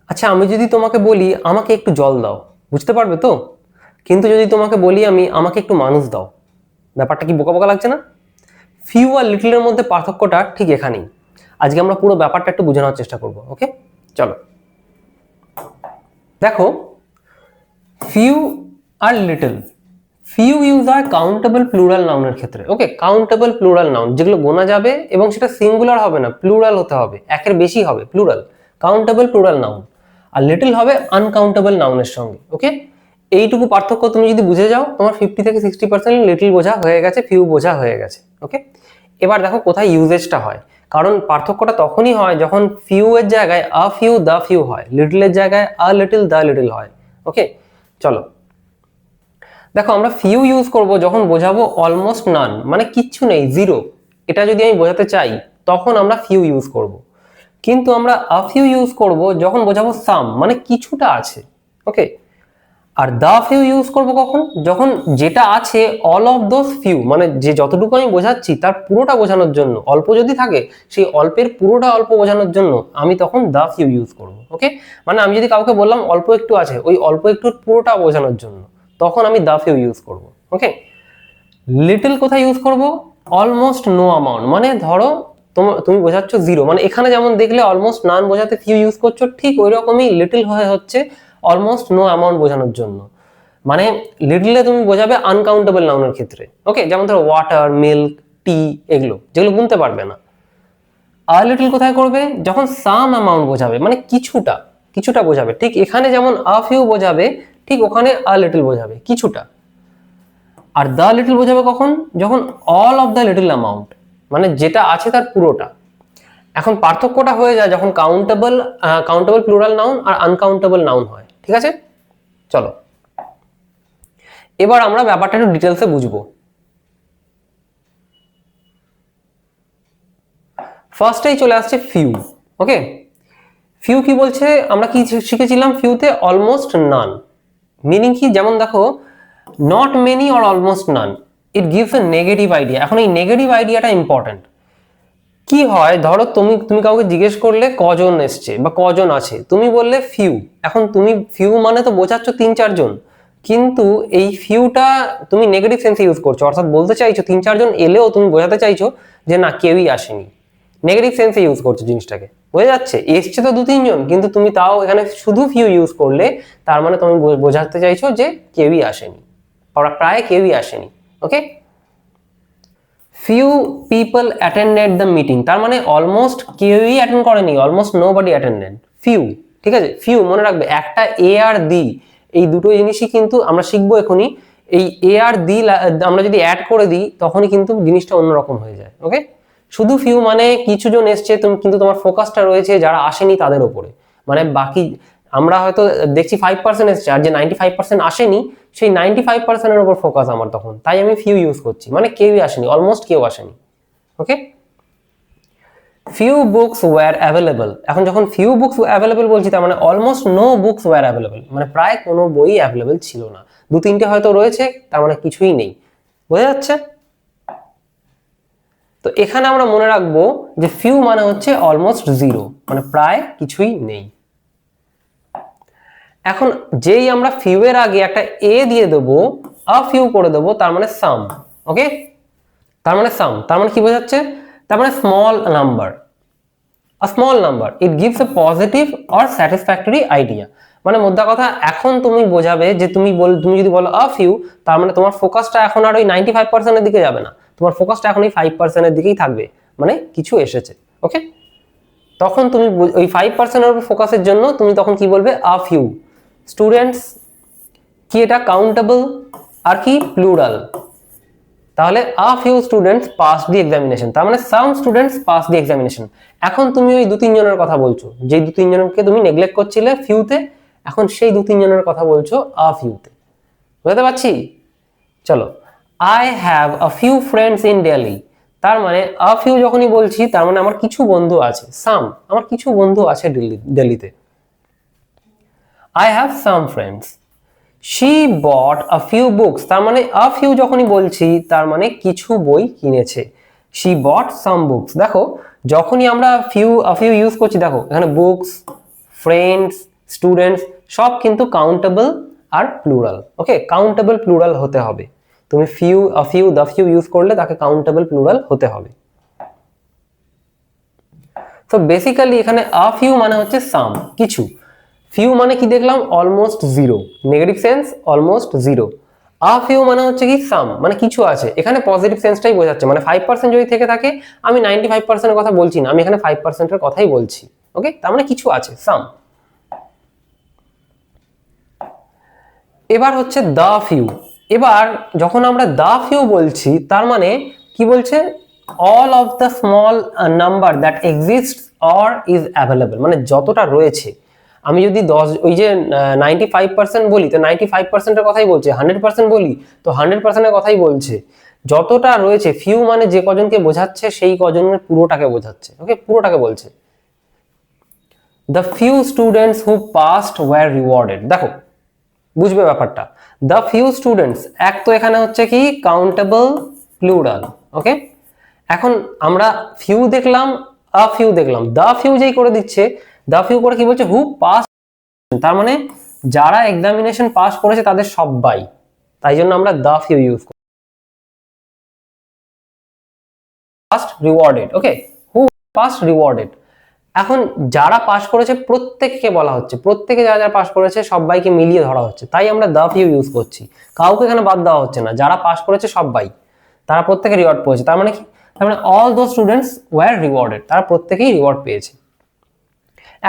আচ্ছা, আমি যদি তোমাকে বলি আমাকে একটু জল দাও, বুঝতে পারবে তো? কিন্তু যদি তোমাকে বলি আমি আমাকে একটু মানুষ দাও, ব্যাপারটা কি বোকা বোকা লাগছে না? ফিউ আর লিটলের মধ্যে পার্থক্যটা ঠিক এখানেই। আজকে আমরা পুরো ব্যাপারটা একটু বোঝানোর চেষ্টা করব। ওকে, চলো দেখো, ফিউ আর লিটল, ফিউ ইউজ হয় কাউন্টেবল প্লুরাল নাউনের ক্ষেত্রে। ওকে, কাউন্টেবল প্লুরাল নাউন যেগুলো গোনা যাবে এবং সেটা সিঙ্গুলার হবে না, প্লুরাল হতে হবে, একের বেশি হবে, প্লুরাল, কাউন্টেবল প্লুরাল নাউন। আর লিটল হবে আনকাউন্টেবল নাউনের সঙ্গে। ওকে, এইটুকু পার্থক্য তুমি যদি বুঝে যাও, তোমার 50 থেকে 60% লিটল বোঝা হয়ে গেছে, ফিউ বোঝা হয়ে গেছে। ওকে, এবার দেখো কোথায় ইউজেজটা হয়। কারণ পার্থক্যটা তখনই হয় যখন ফিউ এর জায়গায় আ ফিউ দা ফিউ হয়, লিটলের জায়গায় আ লিটল দা লিটল হয়। ওকে, চলো দেখো, আমরা ফিউ ইউজ করব যখন বোঝাবো অলমোস্ট নান, মানে কিচ্ছু নেই, জিরো, এটা যদি আমি বোঝাতে চাই তখন আমরা ফিউ ইউজ করব। কিন্তু আমরা আ ফিউ ইউজ করব যখন বোঝাবো সাম, মানে কিছুটা আছে। ওকে, আর দা ফিউ ইউজ করব কখন? যখন যেটা আছে অল অফ দোজ ফিউ, মানে যে যতটুকু আমি বোঝাচ্ছি তার পুরোটা বোঝানোর জন্য, অল্প যদি থাকে সেই অল্পের পুরোটা অল্প বোঝানোর জন্য আমি তখন দা ফিউ ইউজ করব। ওকে, মানে আমি যদি কাউকে বললাম অল্প একটু আছে, ওই অল্প একটুর পুরোটা বোঝানোর জন্য তখন আমি দা ফিউ ইউজ করব। ওকে, লিটল কোথায় ইউজ করব? অলমোস্ট নো অ্যামাউন্ট, মানে ধরো তুমি বোঝাচ্ছ জিরো, মানে এখানে যেমন দেখলে অলমোস্ট নান বোঝাতে ফিউ ইউজ করছো, ঠিক ওই রকমই লিটল হয়ে হচ্ছে অলমোস্ট নো অ্যামাউন্ট বোঝানোর জন্য। মানে লিটলে তুমি বোঝাবে আনকাউন্টেবল নাউনের ক্ষেত্রে। ওকে, যেমন ধরো ওয়াটার, মিল্ক, টি, এগুলো যেগুলো গুনতে পারবে না। আ লিটল কোথায় করবে? যখন সাম অ্যামাউন্ট বোঝাবে, মানে কিছুটা, কিছুটা বোঝাবে। ঠিক এখানে যেমন আ ফিউ বোঝাবে, ঠিক ওখানে আ লিটল বোঝাবে, কিছুটা। আর দ্য লিটল বোঝাবে কখন? যখন all of the little amount, মানে যেটা আছে তার পুরোটা। এখন পার্থক্যটা হয়ে যায় যখন কাউন্টেবল প্লুরাল নাউন আর আনকাউন্টেবল নাউন হয়। ঠিক আছে, চলো এবার আমরা ব্যাপারটা একটু ডিটেলসে বুঝবো। ফার্স্টেই চলে আসছে ফিউ। ওকে, ফিউ কি বলছে? আমরা কি শিখেছিলাম ফিউতে? অলমোস্ট নান। মিনিং কি? যেমন দেখো, not many or almost none, it gives a negative idea. এখন এই নেগেটিভ আইডিয়াটা ইম্পর্টেন্ট। কি হয়, ধরো তুমি তুমি কাউকে জিজ্ঞেস করলে কজন এসছে বা কজন আছে, তুমি বললে ফিউ। এখন তুমি ফিউ মানে তো বোঝাচ্ছ 3-4 জন, কিন্তু এই ফিউটা তুমি নেগেটিভ সেন্সে ইউজ করছো, অর্থাৎ বলতে চাইছো 3-4 জন এলেও তুমি বোঝাতে চাইছো যে না, কেউই আসেনি, নেগেটিভ সেন্সে ইউজ করছো জিনিসটাকে। বোঝা যাচ্ছে? এসছে তো 2-3 জন, কিন্তু তুমি তাও এখানে শুধু ফিউ ইউজ করলে, তার মানে তুমি বোঝাতে চাইছো যে কেউই আসেনি, প্রায় কেউই আসেনি। Okay, few people attended the meeting, তার মানে অলমোস্ট কেউই অ্যাটেন্ড করেনি, অলমোস্ট নোবডি অ্যাটেন্ডেড, ফিউ। ঠিক আছে, ফিউ মনে রাখবে, একটা এ আর দি, এই দুটো জিনিসই কিন্তু আমরা শিখবো এখনই। এই এ আর দি আমরা যদি অ্যাড করে দিই তখনই কিন্তু জিনিসটা অন্যরকম হয়ে যায়। ওকে, শুধু ফিউ মানে কিছু জন এসছে, তুমি কিন্তু তোমার ফোকাসটা রয়েছে যারা আসেনি তাদের উপরে। মানে বাকি আমরা হয়তো দেখছি 5% এসছে, আর যে 95% আসেনি সেই 95%-এর উপর ফোকাস আমার তখন, তাই আমি ফিউ ইউজ করছি, মানে কেউই আসেনি, অলমোস্ট কেউ আসেনি। Okay, few books were available. এখন যখন ফিউ বুকস অ্যাভেলেবল বলছি, তার মানে almost no books were available, মানে প্রায় কোনো বই অ্যাভেলেবল ছিল না, 2-3টে হয়তো রয়েছে, তার মানে কিছুই নেই। বোঝা যাচ্ছে? তো এখানে আমরা মনে রাখবো যে ফিউ মানে হচ্ছে অলমোস্ট জিরো, মানে প্রায় কিছুই নেই। এখন যেই আমরা ফিউ এর আগে একটা এ দিয়ে দেবো, আ ফিউ করে দেবো, তার মানে সাম। ওকে, তার মানে সাম, তার মানে কি বোঝাচ্ছে? তার মানে small number, a small number, it gives A positive or satisfactory idea. মানে মোদ্দা কথা, এখন তুমি বোঝাবে যে তুমি যদি বলো আ ফিউ, তার মানে তোমার ফোকাসটা এখন আর ওই 95%-এর দিকে যাবে না, তোমার ফোকাসটা এখন ওই 5%-এর দিকেই থাকবে, মানে কিছু এসেছে। ওকে, তখন তুমি ওই 5%-এর উপর ফোকাসের জন্য তুমি তখন কি বলবে? আ ফিউ স্টুডেন্টস। কি এটা? কাউন্টেবল আর কি প্লুরাল, তাহলে আ few students pass the examination, তার মানে some students pass the examination. এখন তুমি ওই 2-3 জনের কথা বলছো, যে 2-3 জনকে তুমি নেগলেক্ট করছিলে ফিউতে, এখন সেই 2-3 জনের কথা বলছো আ ফিউতে। বুঝতে পারছি? চলো, I have a few friends in Delhi, তার মানে আ ফিউ যখনই বলছি তার মানে আমার কিছু বন্ধু আছে, সাম, আমার কিছু বন্ধু আছে দিল্লিতে। I have some friends. She bought a few books, তার মানে আ ফিউ যখনই বলছি তার মানে কিছু বই কিনেছে, শি বট সাম বুকস। দেখো, যখনই আমরা আ ফিউ ইউজ করছি, দেখো এখানে বুকস, ফ্রেন্ডস, স্টুডেন্টস সব কিন্তু কাউন্টেবল আর প্লুরাল। ওকে, কাউন্টেবল প্লুরাল হতে হবে। তুমি few, a few, the few use করলে তাকে কাউন্টেবল প্লুরাল হতে হবে। তো বেসিক্যালি এখানে আ ফিউ মানে হচ্ছে সাম, কিছু। ফিউ মানে কি দেখলাম, almost zero, negative sense almost zero. A few মানে হচ্ছে কি সাম, মানে কিছু আছে। এখানে পজিটিভ সেন্সটাই বোঝাচ্ছে, মানে 5% যদি থেকে থাকে, আমি 95%-এর কথা বলছি না, আমি এখানে 5%-এর কথাই বলছি। ওকে, তার মানে কিছু আছে, সাম। এবার হচ্ছে দ্য ফিউ। এবার যখন আমরা দ্য ফিউ বলছি, তার মানে কি বলছে, all of the small number that exist or is available, মানে যতটা রয়েছে। আমি যদি 10, ওই যে 95% বলি, তো 95%-এর কথাই বলছে। 100% বলি, তো 100%-এর কথাই বলছে। যতটা রয়েছে, ফিউ মানে যে কজনকে বোঝাচ্ছে, সেই কজনের পুরোটাকে বোঝাচ্ছে। ওকে, পুরোটাকে বলছে। The few students who passed were rewarded. দেখো, বুঝবে ব্যাপারটা। দ্য ফিউ স্টুডেন্টস, এক তো এখানে হচ্ছে কি কাউন্টেবল প্লুরাল। ওকে, এখন আমরা ফিউ দেখলাম, আ ফিউ দেখলাম, দ্য ফিউ যেই করে দিচ্ছে, দ্য ফিউ করে কি বলছে, হু পাস, তার মানে যারা এক্সামিনেশন পাস করেছে তাদের সবাই। তাই জন্য আমরা দ্য ফিউ ইউজ করি। Past rewarded. ওকে, হু পাস্ট রিওয়ার্ডেড। এখন যারা পাস করেছে প্রত্যেককে বলা হচ্ছে, প্রত্যেকে যারা যারা পাস করেছে সবাইকে মিলিয়ে ধরা হচ্ছে, তাই আমরা দ্য ফিউ ইউজ করছি। কাউকে এখানে বাদ দেওয়া হচ্ছে না, যারা পাস করেছে সবাই, তারা প্রত্যেকে রিওয়ার্ড পেয়েছে। তার মানে কি, তার মানে all those students were rewarded, তারা প্রত্যেকেই রিওয়ার্ড পেয়েছে।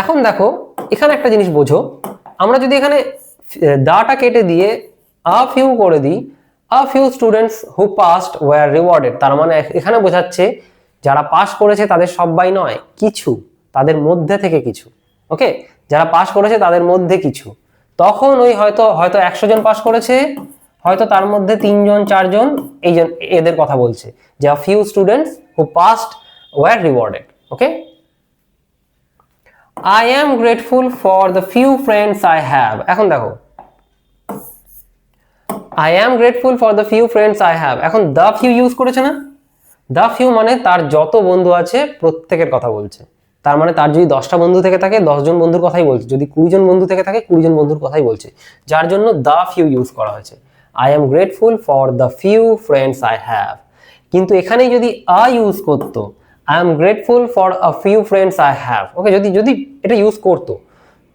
এখন দেখো, এখানে একটা জিনিস বোঝো, আমরা যদি এখানে দাটা কেটে দিয়ে আ ফিউ করে দিই, a few students who passed were rewarded, তার মানে এখানে বোঝাচ্ছে যারা পাস করেছে তাদের সবাই নয়, কিছু, তাদের মধ্যে থেকে কিছু। ওকে, যারা পাস করেছে তাদের মধ্যে কিছু। তখন ওই হয়তো 100 জন পাস করেছে, হয়তো তার মধ্যে 3 জন 4 জন, এদের কথা বলছে, যে a few students who passed were rewarded. Okay, I am grateful for the few friends I have. এখন দেখো, I am grateful for the few friends I have, এখন the few ইউজ করেছে না? The few মানে তার যত বন্ধু আছে প্রত্যেকের কথা বলছে। তার মানে তার যদি 10টা বন্ধু থেকে থাকে, 10 জন বন্ধুর কথাই বলছে। যদি 20 জন বন্ধু থেকে থাকে, 20 জন বন্ধুর কথাই বলছে। যার জন্য the few ইউজ করা হয়েছে। I am grateful for the few friends I have. কিন্তু এখানে যদি a ইউজ করতো, I am grateful for a few friends I have. ওকে, যদি এটা ইউজ করতো,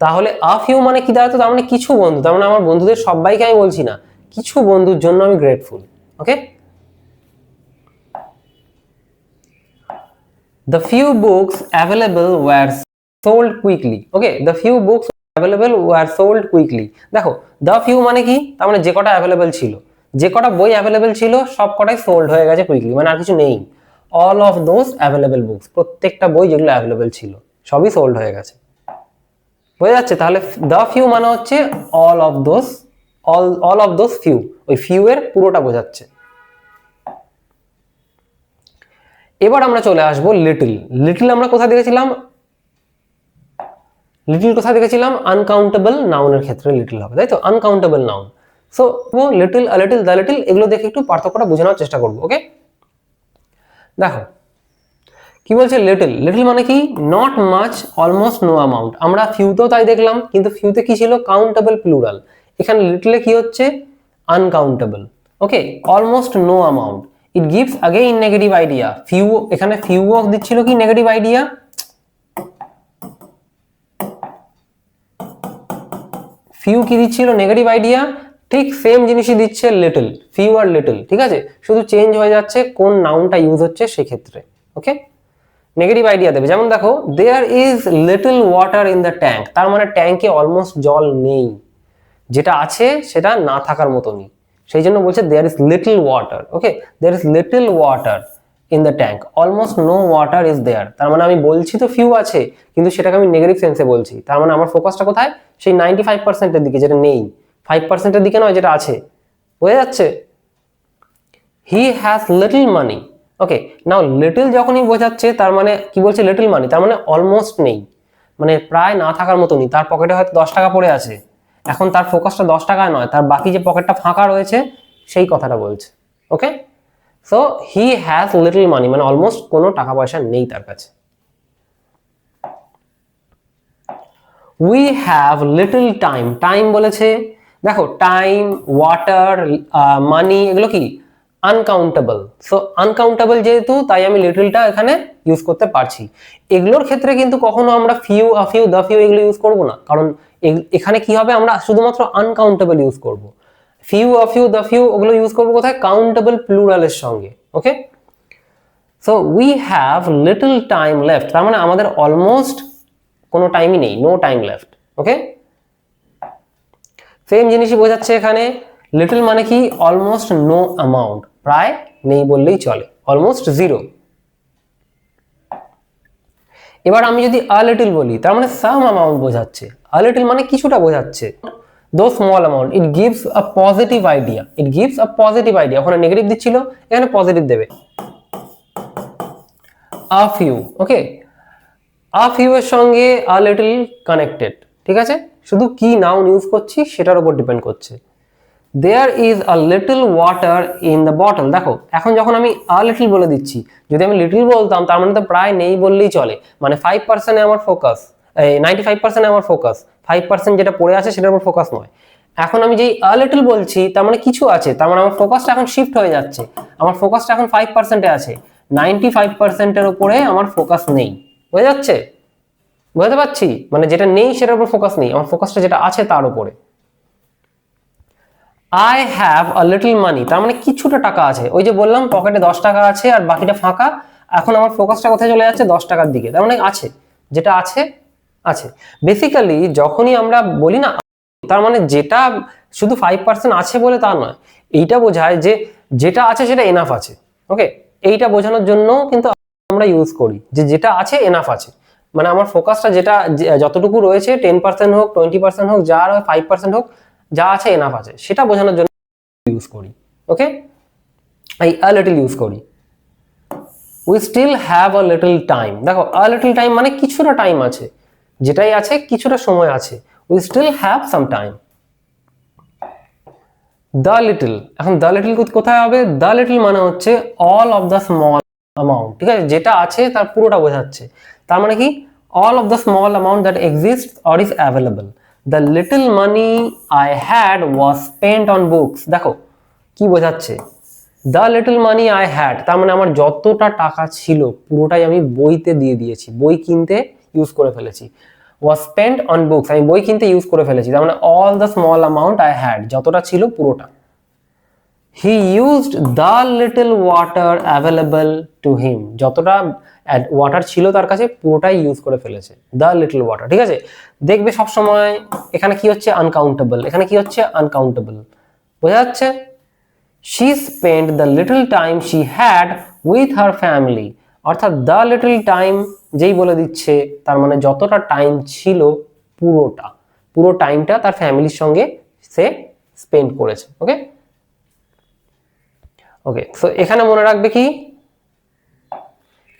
তাহলে a few মানে কি দাঁড়াতো, তার মানে কিছু বন্ধু। তার মানে আমার বন্ধুদের সবাইকে আমি বলছি না, কিছু বন্ধুর জন্য আমি grateful. Okay, the few books available were sold quickly. Okay, the few books available were sold quickly. দেখো, the few মানে কি, তার মানে যে কটা অ্যাভেলেবেল ছিল, যে কটা বই অ্যাভেলেবেল ছিল সব কটাই সোল্ড হয়ে গেছে কুইকলি, মানে আর কিছু নেই। All of those available books, প্রত্যেকটা বই যেগুলো অ্যাভেলেবেল ছিল সবই সোল্ড হয়ে গেছে। বোঝা যাচ্ছে? তাহলে the few মানে হচ্ছে all of those, all of those few, ওই ফিউ এর পুরোটা বোঝাচ্ছে। এবার আমরা চলে আসবো লিটল। লিটল আমরা কোথায় দেখেছিলাম? লিটল কোথায় দেখেছিলাম? আনকাউন্টেবল নাউনের ক্ষেত্রে লিটল হবে, তাই তো? Uncountable noun. So little, a little, the little, এগুলো দেখে একটু পার্থক্যটা বোঝানোর চেষ্টা করবো। ওকে, দেখো কি বলছে লিটল। লিটল মানে কি, not much, almost no amount. আমরা ফিউতেও তাই দেখলাম, কিন্তু ফিউতে কি ছিল, কাউন্টেবল প্লুরাল। এখানে লিটলে কি হচ্ছে, uncountable. Okay, almost no amount. It gives again negative idea. Few, এখানে ফিউ দিচ্ছিল কি নেগেটিভ আইডিয়া, ফিউ কি দিচ্ছিল, নেগেটিভ আইডিয়া। ঠিক সেম জিনিসই দিচ্ছে লিটল, ফিউ আর লিটল, ঠিক আছে, শুধু চেঞ্জ হয়ে যাচ্ছে কোন নাউনটা ইউজ হচ্ছে সেক্ষেত্রে। ওকে, নেগেটিভ আইডিয়া দেবে। যেমন দেখো, there is little water in the tank, তার মানে ট্যাঙ্কে অলমোস্ট জল নেই, যেটা আছে সেটা না থাকার মতনই। সেই জন্য বলছে there is little water. Okay, there is little water in the tank, almost no water is there. তার মানে আমি বলছি তো ফিউ আছে, কিন্তু সেটাকে আমি নেগেটিভ সেন্সে বলছি। তার মানে আমার ফোকাসটা কোথায়, সেই 95%-এর দিকে, যেটা নেই, 5%-এর দিকে নয়, যেটা আছে। বোঝা যাচ্ছে? He has little money. Okay, now little যখনই বোঝাচ্ছে, তার মানে কি বলছে, লিটল মানি, তার মানে অলমোস্ট নেই, মানে প্রায় না থাকার মতনই। তার পকেটে হয়তো 10 টাকা পড়ে আছে, এখন তার ফোকাসটা 10 টাকায় নয়, তার বাকি যে পকেটটা ফাঁকা রয়েছে সেই কথাটা বলছে। ওকে, সো হি হ্যাজ লিটল মানি মানে অলমোস্ট কোনো টাকা পয়সা নেই তার কাছে। We have little time, time বলেছে, দেখো টাইম, ওয়াটার, মানি এগুলো কি আনকাউন্টেবল, সো আনকাউন্টেবল যেহেতু তাই আমি লিটলটা এখানে ইউজ করতে পারছি। এগুলোর ক্ষেত্রে কিন্তু কখনো আমরা few, a few, the few এগুলো ইউজ করব না, কারণ এখানে কি হবে আমরা শুধুমাত্র আনকাউন্টেবল ইউজ করব। Few, a few, the few ওগুলো ইউজ করবো কোথায়, কাউন্টেবল প্লুরালের সঙ্গে। Okay, so we have little time left, তার মানে আমাদের অলমোস্ট কোনো টাইমই নেই, no time left. Okay, same জিনিসই বোঝাচ্ছে এখানে, লিটল মানে কি অলমোস্ট নো অ্যামাউন্ট, প্রায় নেই বললেই চলে, অলমোস্ট জিরো। এবার আমি যদি আ লিটল বলি তার মানে সাম অ্যামাউন্ট বোঝাচ্ছে, আ লিটল মানে কিছুটা বোঝাচ্ছে, দো small amount, it gives a positive idea, it gives a positive idea, ওখানে নেগেটিভ দিচ্ছিল এখানে পজিটিভ দেবে, a few. Okay, a few এর সঙ্গে আ লিটল কানেক্টেড, ঠিক আছে, শুধু কি নাউন ইউজ করছি সেটার উপর ডিপেন্ড করছে। There is a little water in the bottle, দেখো এখন যখন আমি আ লিটল বলে দিচ্ছি, যদি আমি লিটল বলতাম তার মানে তো প্রায় নেই বললেই চলে, মানে 5% আমার ফোকাস, 95% আমার ফোকাস, 5% যেটা পড়ে আছে সেটার উপর ফোকাস নয়। এখন আমি যেই আ লিটল বলছি তার মানে কিছু আছে, তার মানে আমার ফোকাসটা এখন শিফট হয়ে যাচ্ছে, আমার ফোকাসটা এখন 5% এ আছে, 95% এর উপরে আমার ফোকাস নেই। বোঝা যাচ্ছে, বুঝতে পারছি, মানে যেটা নেই সেটার উপর ফোকাস নেই, আমার ফোকাসটা যেটা আছে তার উপরে। আই হ্যাভ আ লিটল মানি, তার মানে কিছুটা টাকা আছে, ওই যে বললাম পকেটে 10 টাকা আছে আর বাকিটা ফাঁকা, এখন আমার ফোকাসটা কোথায় চলে যাচ্ছে, 10 টাকার দিকে, তার মানে আছে, যেটা আছে আছে। বেসিক্যালি যখনই আমরা বলি না তার মানে যেটা শুধু 5% আছে বলে তা নয়, এইটা বোঝায় যে যেটা আছে সেটা এনাফ আছে। ওকে, এইটা বোঝানোর জন্য কিন্তু আমরা ইউজ করি যে যেটা আছে এনাফ আছে, মানে আমার ফোকাসটা যেটা যতটুকু রয়েছে 10% হোক, 20% হোক, যা আর 5% হোক, যা আছে এনাফ আছে, সেটা বোঝানোর জন্য ইউজ করি। ওকে, এই আ লিটল ইউজ করি। We still have a little time, দেখো আ লিটল টাইম মানে কিছুটা টাইম আছে, যেটাই আছে কিছুটা সময় আছে, we still have some time. The little, এখন দ্য লিটল কোথায় হবে, দ্য লিটল মানে হচ্ছে all of the small amount, ঠিক আছে, যেটা আছে তার পুরোটা বোঝাচ্ছে, তার মানে কি all of the small amount that exists or is available. The little money I had was spent on books, দেখো কি বোঝাচ্ছে, the little money I had তার মানে আমার যতটা টাকা ছিল পুরোটাই আমি বইতে দিয়ে দিয়েছি, বই কিনতে ইউজ করে ফেলেছি। was spent on books, আমি বই কিনতে ইউজ করে ফেলেছি, তার মানে all the small amount I had, যতটা ছিল পুরোটা। he used the little water available to him, যতটা ওয়াটার ছিল তার কাছে পুরোটাই ইউজ করে ফেলেছে, the little water, ঠিক আছে। দেখবে সব সময় এখানে কি হচ্ছে আনকাউন্টেবল, এখানে কি হচ্ছে আনকাউন্টেবল, বোঝা যাচ্ছে। she spent the little time she had with her family, অর্থাৎ the little time যেই বলে দিচ্ছে তার মানে যতটা টাইম ছিল পুরোটা, পুরো টাইমটা তার ফ্যামিলির সঙ্গে সে স্পেন্ড করেছে। ওকে, ওকে, সো এখানে মনে রাখবে কি,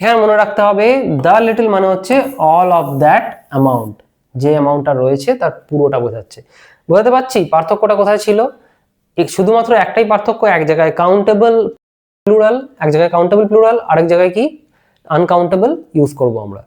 এখানে মনে রাখতে হবে দ্য লিটল মানে হচ্ছে অল অফ দ্যাট অ্যামাউন্ট, যে অ্যামাউন্টটা রয়েছে তার পুরোটা বোঝাচ্ছে। বোঝাতে পারছি পার্থক্যটা কোথায় ছিল, শুধুমাত্র একটাই পার্থক্য, এক জায়গায় কাউন্টেবল প্লুরাল, এক জায়গায় কাউন্টেবল প্লুরাল, আরেক জায়গায় কি আনকাউন্টেবল ইউজ করব আমরা।